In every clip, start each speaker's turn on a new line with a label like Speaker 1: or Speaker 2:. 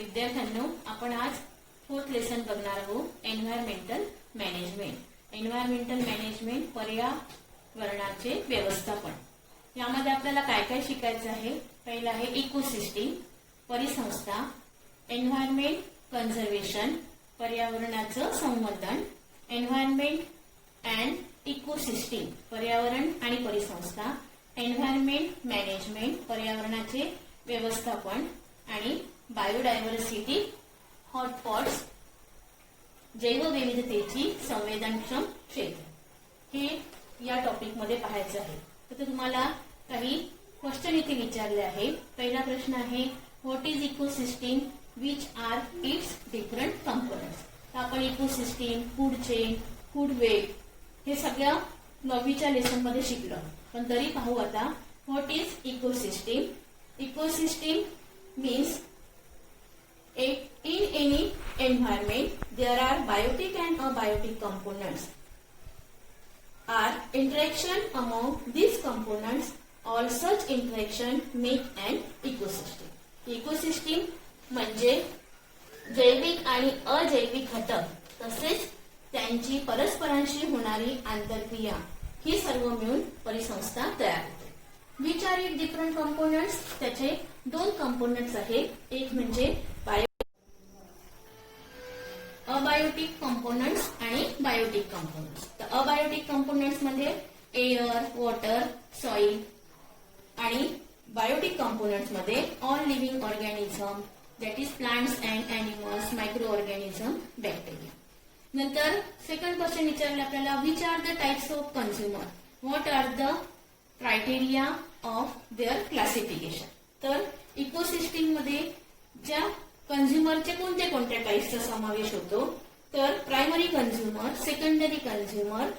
Speaker 1: विद्यार्थ्यांनो, आपण आज फोर्थ लेसन बघणार आहोत एन्व्हायरमेंटल मॅनेजमेंट। एन्व्हायरमेंटल मॅनेजमेंट पर्यावरणाचे व्यवस्थापन। यामध्ये आपल्याला काय काय शिकायचं आहे? पहिला आहे इकोसिस्टीम परिसंस्था, एन्व्हायरमेंट कन्झर्वेशन पर्यावरणाचं संवर्धन, एन्व्हायरमेंट अँड इकोसिस्टीम पर्यावरण आणि परिसंस्था, एन्व्हायरमेंट मॅनेजमेंट पर्यावरणाचे व्यवस्थापन आणि बायोडायव्हर्सिटी हॉटस्पॉट्स जैवविविधतेची संवेदनक्षम क्षेत्र हे या टॉपिक मध्ये पाहायचं आहे। तर तुम्हाला काही क्वेश्चन इथे विचारले आहे। पहिला प्रश्न आहे what is ecosystem, which are its different components. आपण ecosystem, food chain, food web हे सगळं 9वीच्या लेसन मध्ये शिकलो, पण तरी पाहू आता what is ecosystem. Ecosystem means in any environment there are biotic and abiotic components are interaction among these components, all such interaction make an ecosystem। Ecosystem म्हणजे जैविक आणि अजैविक घटक तसेच त्यांची परस्परांशी होणारी आंतरक्रिया ही सर्व मिळून परिसंस्था तयार होते। Which are it different components, त्याचे 2 कंपोनेंट्स आहेत। एक म्हणजे अबायोटिक कंपोनेंट्स आणि बायोटिक कंपोनेंट्स। तर अबायोटिक कंपोनेंट्स म्हणजे एअर, वॉटर, सॉइल आणि बायोटिक कंपोनेंट्स मध्ये all living organism that is plants and animals, micro organism, bacteria. नंतर सेकंड क्वेश्चन विचारले आपल्याला which are the types of consumer, what are the criteria of their classification. तर ecosystem मध्ये ज्या कंझ्युमरचे कोणत्या कोणत्या टाइप्सचा समावेश होतो, तर प्रायमरी कंझ्युमर, सेकंडरी कंझ्युमर,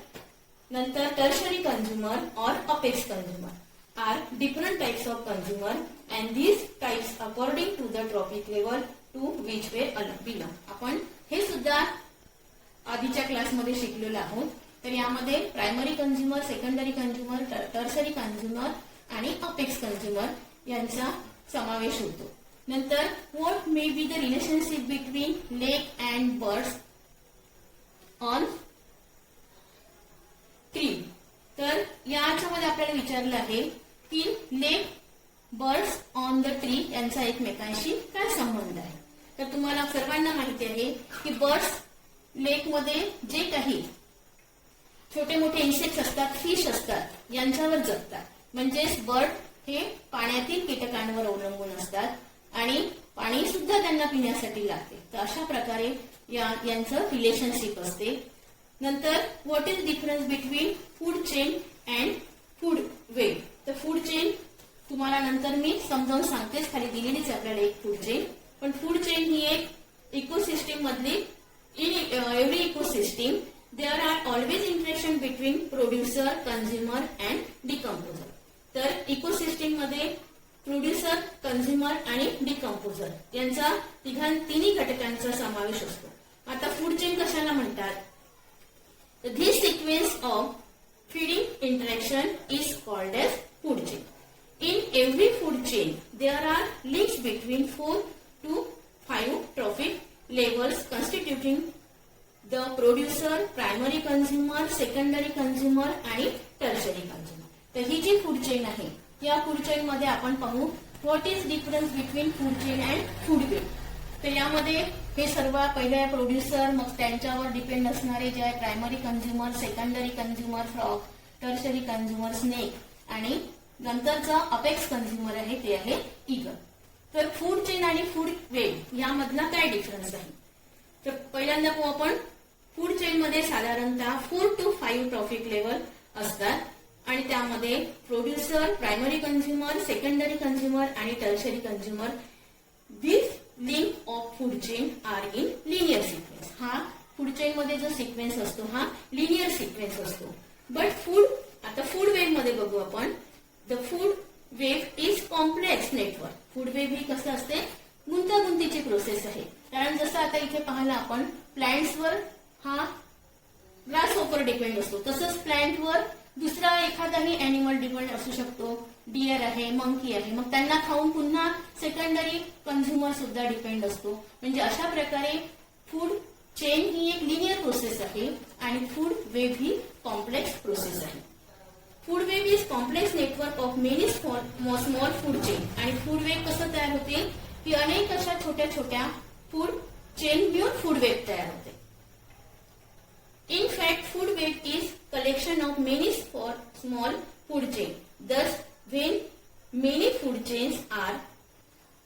Speaker 1: नंतर टर्शरी कंझ्युमर और apex consumer are different types of consumer and these types according to the trophic level to which they belong. आपण हे सुद्धा आधीच्या क्लासमध्ये शिकलेलो आहोत। तर यामध्ये primary consumer, secondary consumer, tertiary consumer आणि अपेक्स कंझ्युमर यांचा समावेश होतो। नंतर what may be the relationship between lake and birds on tree. तर याच्यामध्ये आपल्याला विचारलं आहे की lake, birds on the tree यांचा एकमेकांशी काय संबंध आहे। तर तुम्हाला सर्वांना माहिती आहे की बर्ड्स लेक मध्ये जे काही छोटे मोठे इन्सेक्ट्स असतात, फिश असतात, यांच्यावर जगतात। म्हणजेच बर्ड हे पाण्यातील कीटकांवर अवलंबून असतात आणि पाणी सुद्धा त्यांना पिण्यासाठी लागते। तर अशा प्रकारे यांचं रिलेशनशिप असते। नंतर what is difference between food chain and food web. तर फूड चेन तुम्हाला नंतर मी समजावून सांगतेच, खाली दिलेलीच आपल्याला एक फूड चेन। पण फूड चेन ही एक इकोसिस्टीम मधली in every ecosystem there are always interaction between producer, consumer and decomposer। तर इकोसिस्टीम मध्ये प्रोड्युसर, कंझ्युमर आणि डिकम्पोजर यांचा तिन्ही घटकांचा समावेश असतो। आता फूड चेन कशाला म्हणतात? This sequence of feeding interaction is called as food chain. In every food chain there are links between 4 to 5 trophic levels constituting the producer, primary consumer, secondary consumer आणि tertiary consumer। तर ही जी food chain आहे या food chain मध्ये आपण पाहू what is difference between food chain and food web. तर यामध्ये हे सर्व पहिल्या प्रोड्युसर, मग त्यांच्यावर डिपेंड असणारे जे आहे primary consumer, secondary consumer frog, tertiary consumer snake आणि नंतरचा अपेक्स कंझ्युमर आहे ते आहे ईगल। तर फूड चेन आणि फूड वेब यामधला काय डिफरन्स आहे? तर पहिल्यांदा पाहू आपण फूड चेन मध्ये साधारणतः 4 to 5 ट्रॉफिक लेवल असतात आणि त्यामध्ये producer, primary consumer, secondary consumer आणि tertiary consumer this link of food chain are in linear sequence. हा फूड चेन मध्ये जो सिक्वेन्स असतो हा लिनियर सिक्वेन्स असतो। बट आता फूड वेब मध्ये बघू आपण। The food web is complex network. Food web ही कसं असते, गुंतागुंतीची प्रोसेस आहे। कारण जसं आता इथे पाहिलं आपण प्लांट्सवर हा ग्रास होपर डिपेंड असतो, तसंच प्लांटवर दुसरा एखादाही ॲनिमल डिपेंड असू शकतो, डिअर आहे, मंकी आहे, मग त्यांना खाऊन पुन्हा सेकंडरी कंझ्युमर सुद्धा डिपेंड असतो. म्हणजे अशा प्रकारे फूड चेन ही एक लिनियर प्रोसेस आहे आणि फूड वेव्ह ही कॉम्प्लेक्स प्रोसेस आहे. Food wave is complex network of many small food chain. आणि फूड वेव्ह कसं तयार होते की अनेक अशा छोट्या छोट्या फूड चेन मिळून फूड वेव्ह तयार होते. In fact, food web is collection of many small food chain. Thus, when many food chains are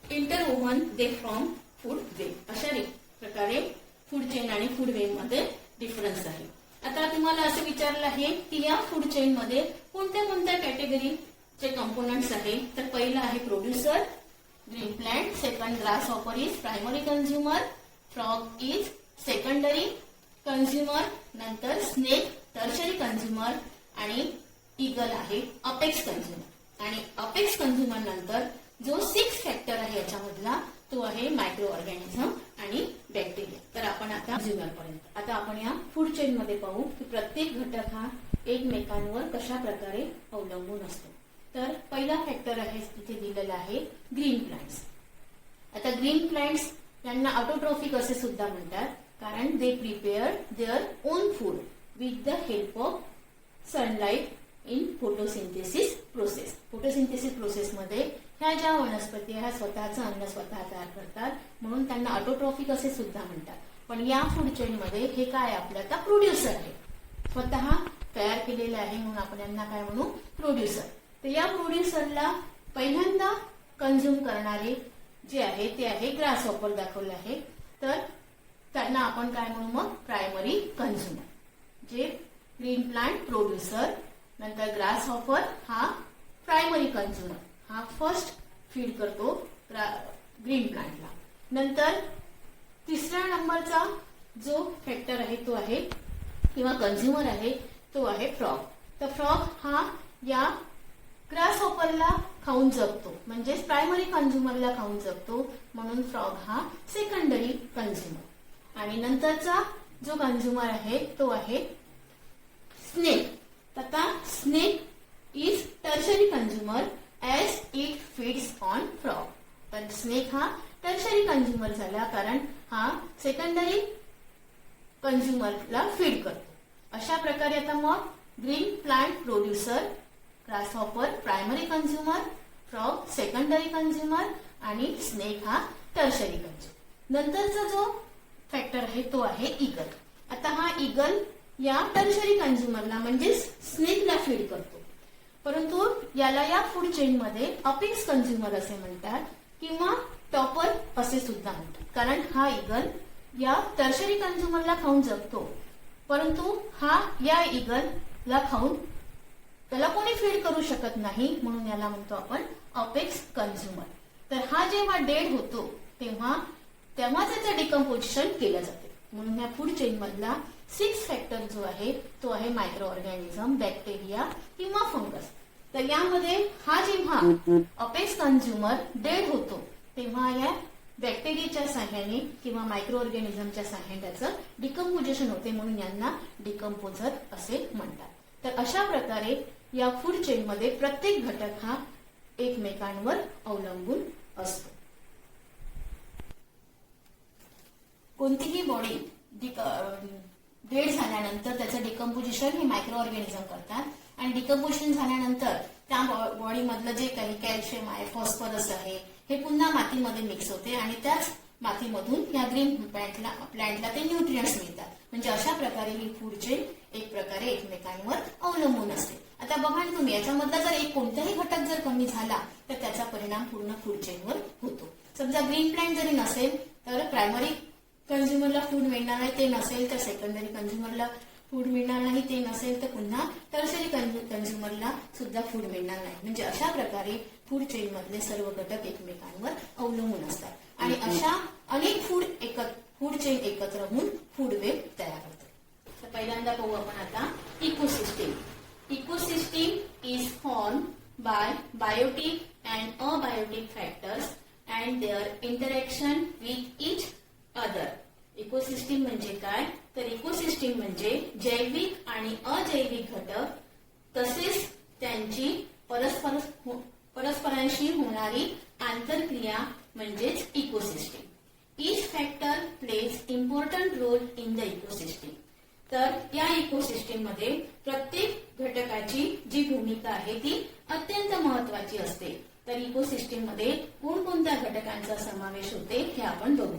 Speaker 1: interwoven, they form food web. अशा प्रकारे फूड चेन आणि फूड वेब मध्ये डिफरन्स आहे. आता तुम्हाला असं विचारलं आहे की या फूड चेन मध्ये कोणत्या कोणत्या कॅटेगरीचे कंपोनंट्स आहे. तर पहिला आहे producer, green plant. Second grass hopper is primary consumer, frog is secondary consumer, नंतर स्नेक टर्शरी कंझ्युमर आणि ईगल आहे अपेक्स कंझ्युमर. आणि अपेक्स कंझ्युमर नंतर जो 6 फॅक्टर आहे याच्यामधला तो आहे मायक्रो ऑर्गॅनिझम आणि बॅक्टेरिया. तर आपण आता कंझ्युमर पर्यंत आता आपण या फूड चेन मध्ये पाहू की प्रत्येक घटक हा एकमेकांवर कशा प्रकारे अवलंबून असतो. तर पहिला फॅक्टर आहे इथे दिलेला आहे ग्रीन प्लांट्स. आता ग्रीन प्लांट्स यांना ऑटोट्रॉफिक असे सुद्धा म्हणतात कारण they prepare their own food with the help of sunlight in photosynthesis process. Photosynthesis process मध्ये ह्या ज्या वनस्पती ह्या स्वतःचं अन्न स्वतः तयार करतात म्हणून त्यांना ऑटोट्रॉफिक असे सुद्धा म्हणतात. पण या फूड चेन मध्ये हे काय आपलं आता प्रोड्युसर आहे, स्वतः तयार केलेले आहे म्हणून आपण यांना काय म्हणू प्रोड्युसर. तर या प्रोड्युसरला पहिल्यांदा कंझ्युम करणारे जे आहे ते आहे ग्रास हॉपर दाखवले आहे. तर त्यांना आपण काय म्हणू मग प्रायमरी कंझ्युमर. जे ग्रीन प्लांट प्रोड्युसर, नंतर ग्रास हॉपर हा प्रायमरी कंझ्युमर, हा फर्स्ट फीड करतो ग्रीन प्लांटला. नंतर तिसऱ्या नंबरचा जो फॅक्टर आहे तो आहे किंवा कंझ्युमर आहे तो आहे फ्रॉग. तर फ्रॉग हा या ग्रास हॉपरला खाऊन जगतो म्हणजेच प्रायमरी कंझ्युमरला खाऊन जगतो म्हणून फ्रॉग हा सेकंडरी कंझ्युमर. आणि नंतरचा जो कंझ्युमर आहे तो आहे स्नेक. आता snake is tertiary consumer as it feeds on frog. पण स्नेक हा टर्शरी कंझ्युमर झाला कारण हा सेकंडरी कंझ्युमरला फीड करतो. अशा प्रकारे आता मग green plant producer, grasshopper primary consumer, frog secondary consumer आणि स्नेक हा टर्शरी कंझ्युमर. नंतरचा जो फॅक्टर आहे तो आहे ईगल. आता हा ईगल या टर्शरी कंझ्युमरला म्हणजे स्नेकला फीड करतो परंतु याला या फूड चेन मध्ये अपेक्स कंझ्युमर असे म्हणतात किंवा टॉपर असे सुद्धा म्हणतात. कारण हा ईगल या टर्शरी कंझ्युमरला खाऊन जगतो परंतु हा या ईगलला खाऊन त्याला कोणी फीड करू शकत नाही म्हणून याला म्हणतो आपण अपेक्स कंझ्युमर. तर हा जेव्हा डेड होतो तेव्हा त्याचं डिकम्पोजिशन केलं जाते म्हणून या फूड चेन मधला 6 फॅक्टर जो आहे तो आहे मायक्रो ऑर्गॅनिझम, बॅक्टेरिया किंवा फंगस. तर यामध्ये हा जेव्हा अपेक्स कंझ्युमर डेड होतो तेव्हा या बॅक्टेरियाच्या सहाय्याने किंवा मायक्रो ऑर्गॅनिझमच्या सहाय्याने त्याचं डिकम्पोजिशन होते म्हणून यांना डिकम्पोजर असे म्हणतात. तर अशा प्रकारे या फूड चेन मध्ये प्रत्येक घटक हा एकमेकांवर अवलंबून असतो. कोणतीही बॉडी डेड झाल्यानंतर त्याचं डिकम्पोजिशन हे मायक्रो ऑर्गॅनिझम करतात आणि डिकम्पोजिशन झाल्यानंतर त्या बॉडीमधलं जे काही कॅल्शियम आहे, फॉस्फरस आहे हे पुन्हा मातीमध्ये मिक्स होते आणि त्याच मातीमधून या ग्रीन प्लांटला ते न्यूट्रियंट्स मिळतात. म्हणजे अशा प्रकारे ही फूड चेन एक प्रकारे एकमेकांवर अवलंबून असते. आता बघा ना तुम्ही याच्यामधला जर एक कोणताही घटक जर कमी झाला तर त्याचा परिणाम पूर्ण फूड चेनवर होतो. समजा ग्रीन प्लांट जरी नसेल तर प्रायमरी कंझ्युमरला फूड मिळणार नाही, ते नसेल तर सेकंडरी कंझ्युमरला फूड मिळणार नाही, ते नसेल तर पुन्हा टर्शरी कंझ्युमरला सुद्धा फूड मिळणार नाही. म्हणजे अशा प्रकारे फूड चेन मधले सर्व घटक एकमेकांवर अवलंबून असतात आणि अशा अनेक फूड चेन एकत्र होऊन फूड वेब तयार होते. तर पहिल्यांदा पाहू आपण आता ecosystem. Ecosystem is form by biotic and abiotic factors and their interaction with each other. Ecosystem म्हणजे काय तर इकोसिस्टीम म्हणजे जैविक आणि अजैविक घटक तसेच त्यांची परस्परांशी होणारी आंतरक्रिया म्हणजेच ecosystem. Each factor plays important role in the ecosystem. तर या इकोसिस्टीम मध्ये प्रत्येक घटकाची जी भूमिका आहे ती अत्यंत महत्वाची असते. तर इकोसिस्टीम मध्ये कोणकोणत्या घटकांचा समावेश होते हे आपण बघू.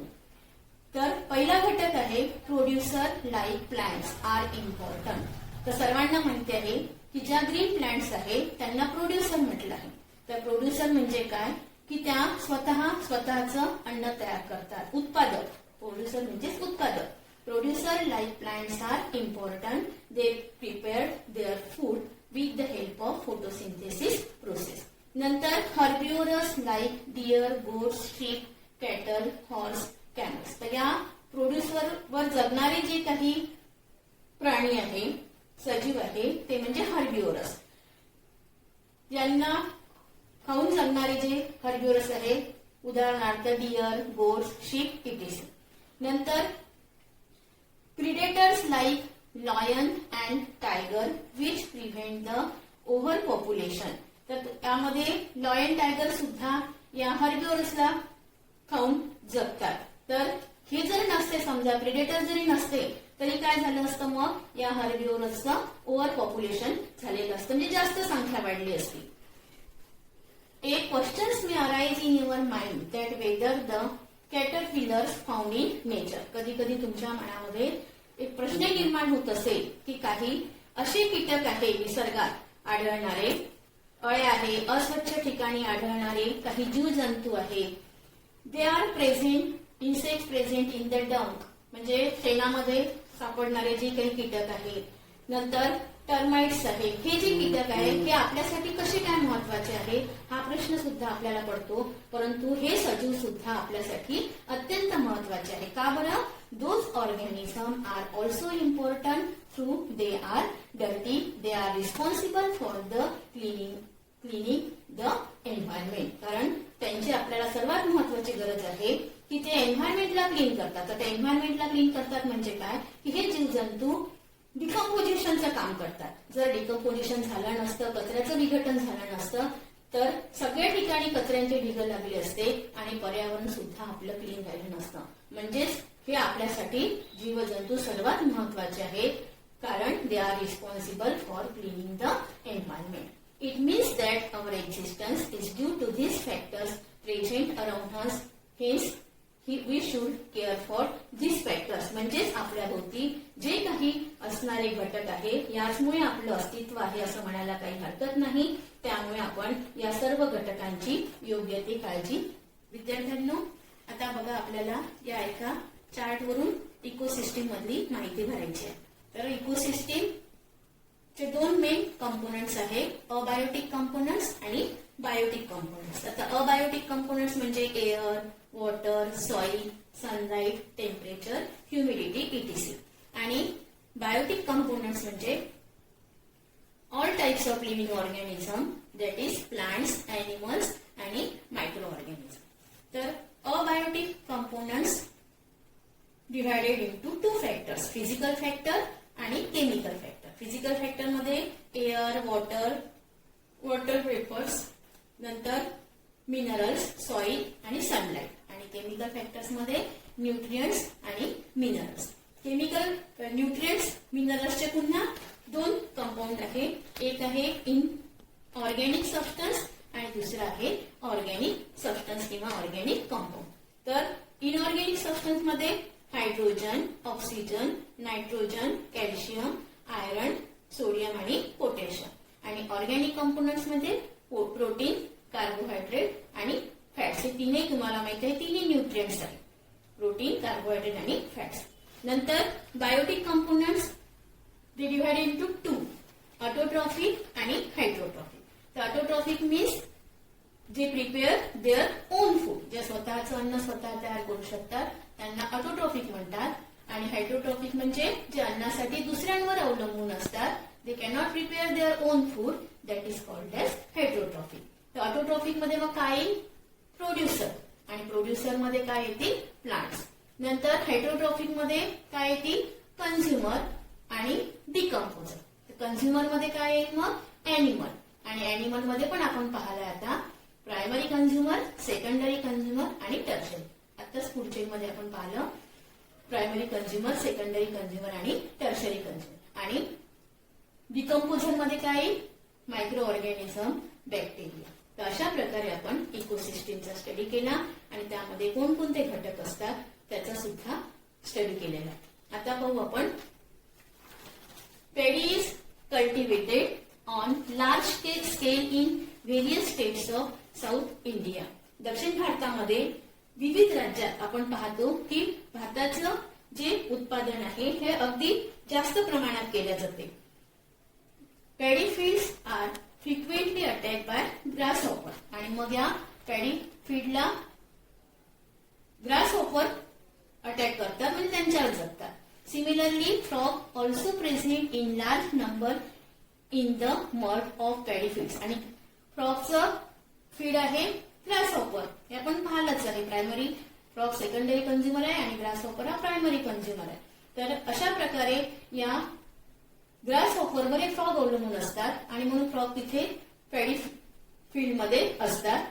Speaker 1: तर पहिला घटक आहे producer like plants are important. तर सर्वांना माहिती आहे की ज्या ग्रीन प्लांट्स आहे त्यांना प्रोड्युसर म्हटलं आहे. तर प्रोड्युसर म्हणजे काय की त्या स्वतःचं अन्न तयार करतात, उत्पादक. प्रोड्युसर म्हणजेच उत्पादक. Producer like plants are important. They prepare their food with the help of photosynthesis process. नंतर herbivorous like deer, goats, sheep, cattle, horse, camels. तर या प्रोड्युसर वर जगणारे जे काही प्राणी आहे, सजीव आहे, ते म्हणजे हर्बिव्हरस. यांना खाऊन जगणारे जे हर्बिव्हरस आहे, उदाहरणार्थ डिअर, गोट्स, शीप, इटीसी. नंतर predators like lion and tiger which prevent the over population. तर त्यामध्ये लॉयन, टायगर सुद्धा या हर्बिव्हरसला खाऊन जगतात. तर हे जर नसते, समजा प्रिडेटर जरी नसते तरी काय झालं असतं, मग या हर्बिव्हरसचं ओव्हर पॉप्युलेशन झालेलं असतं, म्हणजे जास्त संख्या वाढली असती. A questions may arise in your mind that whether the caterpillars found in nature. कधी कधी तुमच्या मनामध्ये एक प्रश्न निर्माण होत असेल की काही असे कीटक आहे निसर्गात आढळणारे, अळे आहे, अस्वच्छ ठिकाणी आढळणारे काही जीवजंतू आहे. They are present, insect present in the डंक, म्हणजे शेणामध्ये सापडणारे जे काही कीटक आहे. नंतर टर्माइट्स आहे. हे जे कीटक आहे हे आपल्यासाठी कसे काय महत्वाचे आहे हा प्रश्न सुद्धा आपल्याला पडतो. परंतु हे सजीव सुद्धा आपल्यासाठी अत्यंत महत्वाचे आहे. का बरं? Those organism are also important through they are dirty, they are responsible for the cleaning the environment. कारण त्यांची आपल्याला सर्वात महत्वाची गरज आहे की ते एन्व्हायरमेंटला क्लीन करतात. तर ते एन्व्हायरमेंटला क्लीन करतात म्हणजे काय की हे जीवजंतू डिकम्पोजिशनचं काम करतात. जर डिकम्पोजिशन झालं नसतं, कचऱ्याचं विघटन झालं नसतं, तर सगळ्या ठिकाणी कचऱ्यांचे ढिग लागले असते आणि पर्यावरण सुद्धा आपलं क्लीन राहिलं नसतं. म्हणजेच हे आपल्यासाठी जीवजंतू सर्वात महत्वाचे आहेत, कारण they are responsible for cleaning the environment. It means that our existence is due to this factors present around us. Hence we should care for this factors. म्हणजेच आपल्याभोवती जे काही असणारे घटक आहे याचमुळे आपलं अस्तित्व आहे असं म्हणायला काही हरकत नाही. त्यामुळे आपण या सर्व घटकांची योग्य ती काळजी. विद्यार्थ्यांनो, आता बघा आपल्याला या एका चार्टवरून इकोसिस्टीम मधली माहिती भरायची आहे. तर इकोसिस्टीम चे दोन मेन कंपोनंट्स आहे, अबायोटिक कंपोनंट्स आणि बायोटिक कंपोनंट्स. आता अबायोटिक कंपोनंट्स म्हणजे air, water, soil, sunlight, temperature, humidity, etc.. आणि बायोटिक कंपोनंट्स म्हणजे all types of living organism, that is plants, animals आणि मायक्रो ऑर्गॅनिझम. तर abiotic components divided into two factors, physical factor आणि chemical factor. Physical factor मध्ये air, water vapours, नंतर minerals, soil आणि sunlight. आणि chemical factors मध्ये nutrients आणि minerals. Chemical nutrients, मिनरल्सचे पुन्हा दोन कंपाऊंड आहे. एक आहे इन ऑर्गॅनिक सबस्टन्स आणि दुसरा आहे ऑर्गॅनिक सबस्टन्स किंवा ऑर्गॅनिक कंपाऊंड. तर इनऑर्गॅनिक सबस्टन्स मध्ये hydrogen, oxygen, nitrogen, calcium, iron, sodium आणि पोटॅशियम. आणि ऑर्गॅनिक कंपोनंट्स मध्ये प्रोटीन, कार्बोहायड्रेट आणि फॅट्स. हे तीनही तुम्हाला माहिती आहे, तिन्ही न्यूट्रिएंट्स आहेत, प्रोटीन, कार्बोहायड्रेट आणि फॅट्स. नंतर biotic components they divide into two, autotrophic आणि हायड्रोट्रॉफिक. तर ऑटोट्रॉफिक मीन्स जे प्रिपेअर देअर ओन फूड, जे स्वतःचं अन्न स्वतः तयार करू शकतात त्यांना ऑटोट्रॉफिक म्हणतात. आणि हायड्रोट्रॉफिक म्हणजे जे अन्नासाठी दुसऱ्यांवर अवलंबून असतात, they cannot prepare their own food, that is called as hydrotrophic. तर ऑटोट्रॉफिक मध्ये मग काय येईल? प्रोड्युसर. आणि प्रोड्युसर मध्ये काय येतील? प्लांट्स. नंतर हायड्रोट्रॉफिक मध्ये काय येतील? कन्झ्युमर आणि डिकम्पोजर. कंझ्युमर मध्ये काय येईल मग? ॲनिमल. आणि ॲनिमल मध्ये पण आपण पाहिलं आता प्रायमरी कंझ्युमर, सेकंडरी कंझ्युमर आणि टर्शरी. आताच पुढच्या मध्ये आपण पाहिलं प्रायमरी कंझ्युमर, सेकंडरी कंझ्युमर आणि टर्शरी कंझ्युमर. आणि डिकम्पोजन मध्ये काय येईल? Micro organism, bacteria. तर अशा प्रकारे आपण इकोसिस्टीमचा स्टडी केला आणि त्यामध्ये कोणकोणते घटक असतात त्याचा सुद्धा स्टडी केलेला आहे. आता पाहू आपण paddy is cultivated on large scale in various states of South India. दक्षिण भारतामध्ये विविध राज्यात आपण पाहतो की भाताचं जे उत्पादन आहे हे अगदी जास्त प्रमाणात केले जाते. Paddy fields are frequently attack by grasshopper. आणि मग या पॅडी फील्डला ग्रासहॉपर अटॅक करतात म्हणजे त्यांच्यावर जगतात. Similarly frog also present in large number in the mud of paddy fields. आणि फ्रॉगचं फीड आहे ग्रासहॉपर. हे आपण पाहिलंच आहे. प्रायमरी फ्रॉग सेकंडरी कंझ्युमर आहे आणि ग्रासहॉपर हा प्रायमरी कंझ्युमर आहे. तर अशा प्रकारे या ग्रासहॉपरवर हे फ्रॉग अवलंबून असतात आणि म्हणून फ्रॉग तिथे पॅडी फील्ड मध्ये असतात.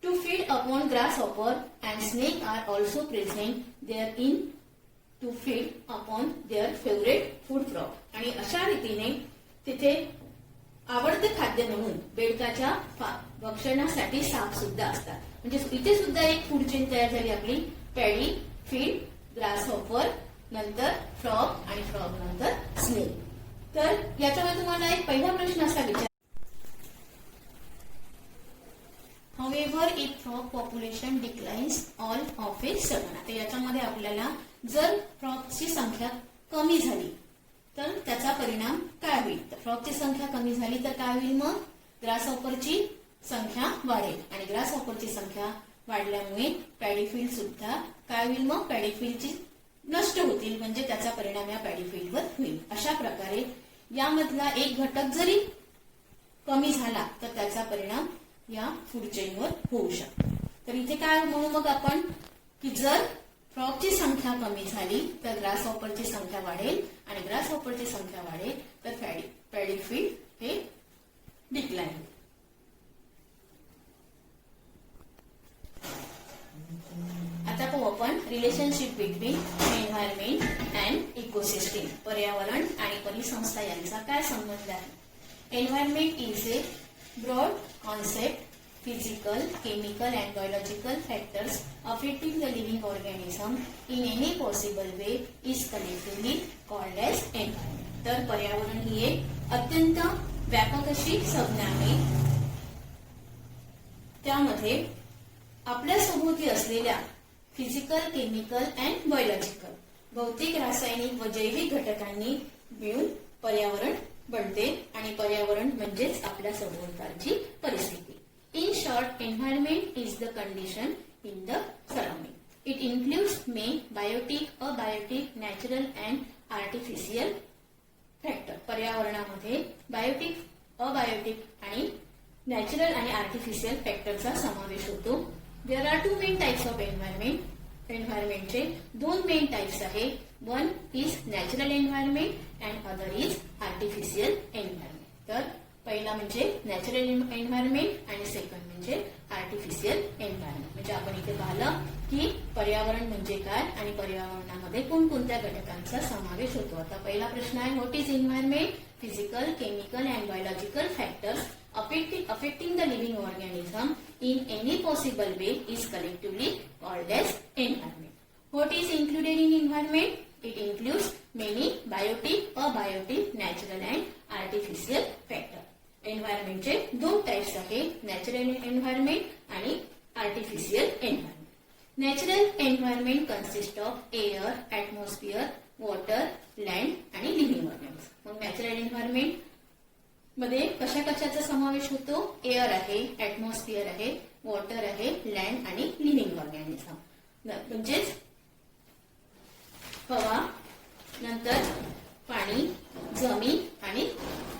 Speaker 1: To feed upon grasshopper and snake are also present there in to feed upon their favourite food frog. आणि अशा रीतीने तिथे आवडते खाद्य म्हणून बेडकाच्या भक्षणासाठी साप सुद्धा असतात. म्हणजे इथे सुद्धा एक फूड चेन तयार झाली आपली. पॅडी, फीड, ग्रासहॉपर, नंतर फ्रॉग आणि फ्रॉग नंतर स्नेक. तर याच्यामध्ये तुम्हाला एक पहिला प्रश्न असा विचार, However, if frog population declines all of a sudden. आता याच्यामध्ये आपल्याला जर फ्रॉगची संख्या कमी झाली तर त्याचा परिणाम काय होईल? तर फ्रॉगची संख्या कमी झाली तर काय होईल? मग ग्रासहॉपरची संख्या वाढेल आणि ग्रासहॉपरची संख्या वाढल्यामुळे पॅडीफील्ड सुद्धा काय होईल? मग पॅडीफील्डची नष्ट होतील म्हणजे त्याचा परिणाम या पॅडीफील्डवर होईल. अशा प्रकारे यामधला एक घटक जरी कमी झाला तर त्याचा परिणाम या फूड चेनवर होऊ शकतो. तर इथे काय म्हणू मग आपण की जर फ्रॉगची संख्या कमी झाली तर ग्रासहॉपरची संख्या वाढेल आणि ग्रासहॉपरची संख्या वाढेल तर पॅडीफील्ड हे डिक्लाइन होईल. आता पाहू आपण relationship between environment and ecosystem. पर्यावरण आणि परिसंस्था यांचा काय संबंध आहे? Environment is a broad concept. Physical, chemical and biological factors affecting the living organism in any possible way is collectively called as environment. तर पर्यावरण ही एक अत्यंत व्यापक अशी संज्ञा आहे. त्यामध्ये आपल्या सभोवती असलेल्या फिजिकल, केमिकल अँड बायोलॉजिकल भौतिक, रासायनिक व जैविक घटकांनी मिळून पर्यावरण बनते आणि पर्यावरण म्हणजेच आपल्या सभोवतालची परिस्थिती. In short, environment is the condition in the surrounding. It includes biotic, abiotic, natural and artificial factor. पर्यावरणामध्ये बायोटिक, अबायोटिक आणि नॅचरल आणि आर्टिफिशियल फॅक्टरचा समावेश होतो. There are two main types of environment. एन्व्हायरमेंटचे दोन मेन टाइप्स आहे. One is natural environment and other is artificial environment. तर पहिला म्हणजे नॅचरल एन्व्हायरमेंट आणि सेकंड म्हणजे आर्टिफिशियल एन्व्हायरमेंट. म्हणजे आपण इथे पाहिलं की पर्यावरण म्हणजे काय आणि पर्यावरणामध्ये कोणकोणत्या घटकांचा समावेश होतो. आता पहिला प्रश्न आहे what is environment? Physical, chemical and biological factors affecting the living organism in any possible way is collectively called as environment. What is included in environment? It includes many biotic, abiotic, natural and artificial factor. Environment चे दोन types आहे, natural environment आणि artificial environment. Natural environment consist of air, atmosphere, water, land आणि living organism. मग natural environment मध्ये कशा कशाचा समावेश होतो? एअर आहे, ॲटमॉस्फिअर आहे, वॉटर आहे, लँड आणि लिव्हिंग ऑर्गॅनिझम. म्हणजेच हवा, नंतर पाणी, जमीन आणि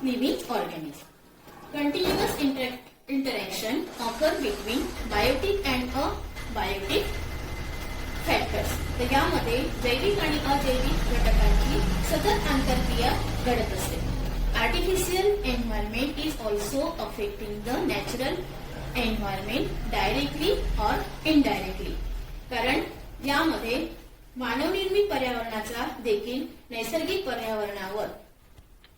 Speaker 1: living organism. Continuous interaction occur between biotic and abiotic factors. तर यामध्ये जैविक आणि अजैविक घटकांची सतत आंतरक्रिया घडत असते. artificial environment is also affecting the natural environment directly or indirectly. कारण यामध्ये मानवनिर्मित पर्यावरणाचा देखील नैसर्गिक पर्यावरणावर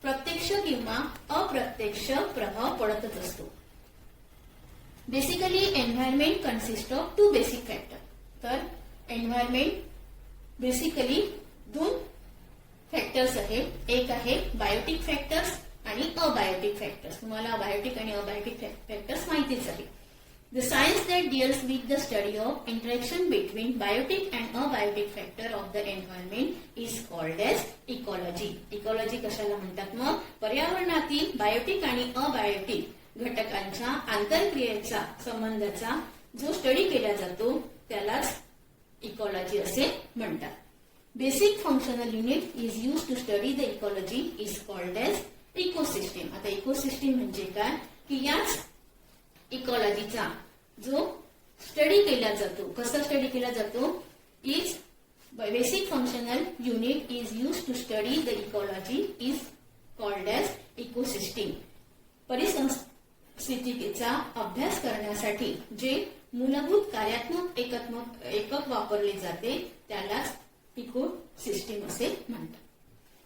Speaker 1: प्रत्यक्ष किंवा अप्रत्यक्ष प्रभाव पडतच असतो. Basically environment consist of two basic factor. तर एन्व्हायरमेंट बेसिकली दोन फॅक्टर्स आहेत. एक आहे बायोटिक फॅक्टर्स आणि अबायोटिक फॅक्टर्स. तुम्हाला बायोटिक आणि अबायोटिक फॅक्टर्स माहितीच आहे. The science that deals with the study of interaction between biotic and abiotic factor of the environment is called as ecology. Ecology कशाला म्हणतात मग? पर्यावरणातील बायोटिक आणि अबायोटिक घटकांच्या आंतरक्रियेचा संबंधाचा जो स्टडी केला जातो त्यालाच इकॉलॉजी असे म्हणतात. Basic functional unit is use to study the ecology is called as ecosystem. आता इकोसिस्टीम म्हणजे काय की याच इकॉलॉजीचा जो स्टडी केला जातो, कसा स्टडी केला जातो, is basic functional unit is use to study the ecology is called as ecosystem. परिसंस्थितीचा अभ्यास करण्यासाठी जे मूलभूत कार्यात्मक एकक वापरले जाते त्यालाच इकोसिस्टीम असे म्हणतात.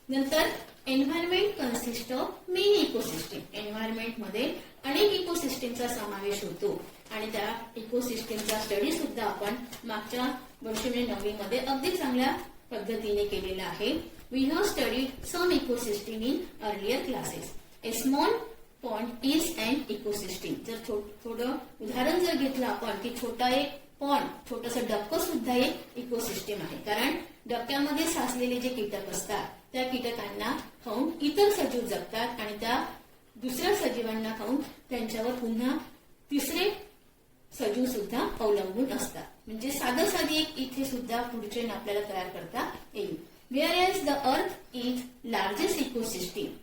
Speaker 1: नंतर environment consist of many ecosystem. Environment मध्ये अनेक इकोसिस्टीमचा समावेश होतो आणि त्या इकोसिस्टीमचा स्टडी सुद्धा आपण मागच्या वर्षी म्हणजे 9वी मध्ये अगदी चांगल्या पद्धतीने केलेला आहे. We have studied some ecosystem in earlier classes. A small pond is an ecosystem. जर थोडं उदाहरण जर घेतलं आपण की छोटा एक पॉन्ड, छोटस डबकं सुद्धा एक इकोसिस्टीम आहे. कारण डबक्यामध्ये साचलेले जे कीटक असतात त्या कीटकांना खाऊन इतर सजीव जगतात आणि त्या दुसऱ्या सजीवांना खाऊन त्यांच्यावर पुन्हा तिसरे सजीव सुद्धा अवलंबून असतात. म्हणजे साधं साधी एक इथे सुद्धा फूड चेन आपल्याला तयार करता येईल. Whereas the earth is largest ecosystem.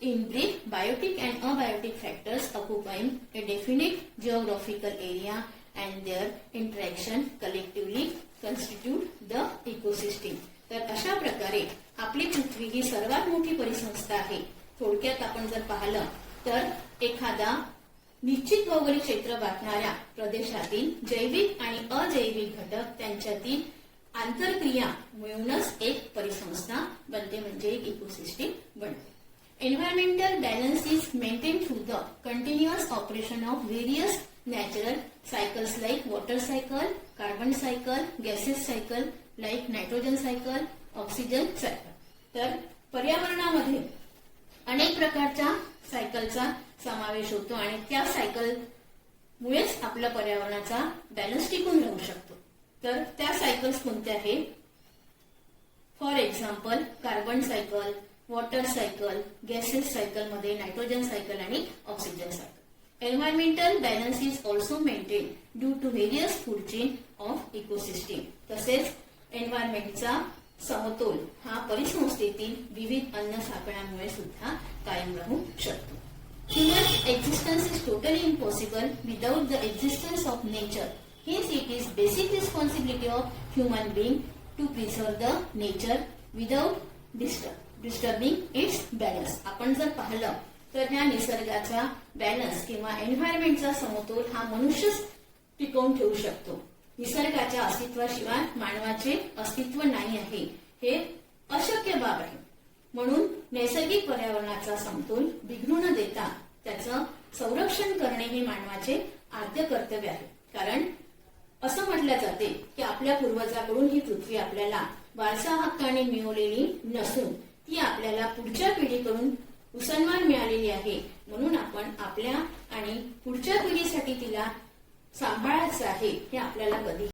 Speaker 1: In brief, biotic and abiotic factors occupying a definite geographical area and their interaction collectively constitute the ecosystem. तर अशा प्रकारे आपली पृथ्वी ही सर्वात मोठी परिसंस्था आहे. थोडक्यात आपण जर पाहिलं तर एखादा निश्चित भौगोलिक क्षेत्र व्यापणाऱ्या प्रदेशातील जैविक आणि अजैविक घटक त्यांच्यातील आंतरक्रिया मिळूनच एक परिसंस्था बनते, म्हणजे एक इकोसिस्टीम बनते. Environmental balance is maintain through the continuous operation of various natural cycles like water cycle, carbon cycle, gases cycle like nitrogen cycle, oxygen cycle. तर पर्यावरणामध्ये अनेक प्रकारच्या सायकलचा समावेश होतो आणि त्या सायकल मुळेच आपल्या पर्यावरणाचा बॅलन्स टिकून राहू शकतो. तर त्या सायकल्स कोणत्या आहेत? For example carbon cycle, water cycle, gases cycle मध्ये नायट्रोजन सायकल आणि oxygen cycle. Environmental balance is also maintain due to various food chain of ecosystem. तसेच एन्व्हायरमेंटचा समतोल हा परिसंस्थेतील विविध अन्न साखळ्यांमुळे सुद्धा कायम राहू शकतो. Human existence is totally impossible without the existence of nature. Hence, it is basic responsibility of human being to preserve the nature without disturbing its balance. आपण जर पाहिलं तर ह्या निसर्गाचा बॅलन्स किंवा एन्व्हायरमेंटचा समतोल हा मनुष्यच टिकवून ठेवू शकतो. निसर्गाच्या अस्तित्वाशिवाय मानवाचे अस्तित्व नाही आहे, हे अशक्य बाब आहे. म्हणून नैसर्गिक पर्यावरणाचा समतोल बिघडू न देता त्याचं संरक्षण करणे हे मानवाचे आद्य कर्तव्य आहे. कारण असं म्हटलं जाते की आपल्या पूर्वजाकडून ही पृथ्वी आपल्याला वारसा हक्काने मिळवलेली नसून ती आपल्याला पुढच्या पिढीकडून उसन्मान मिळालेली आहे. म्हणून आपण आपल्या आणि पुढच्या पिढीसाठी तिला सांभाळायचं आहे हे आपल्याला कधी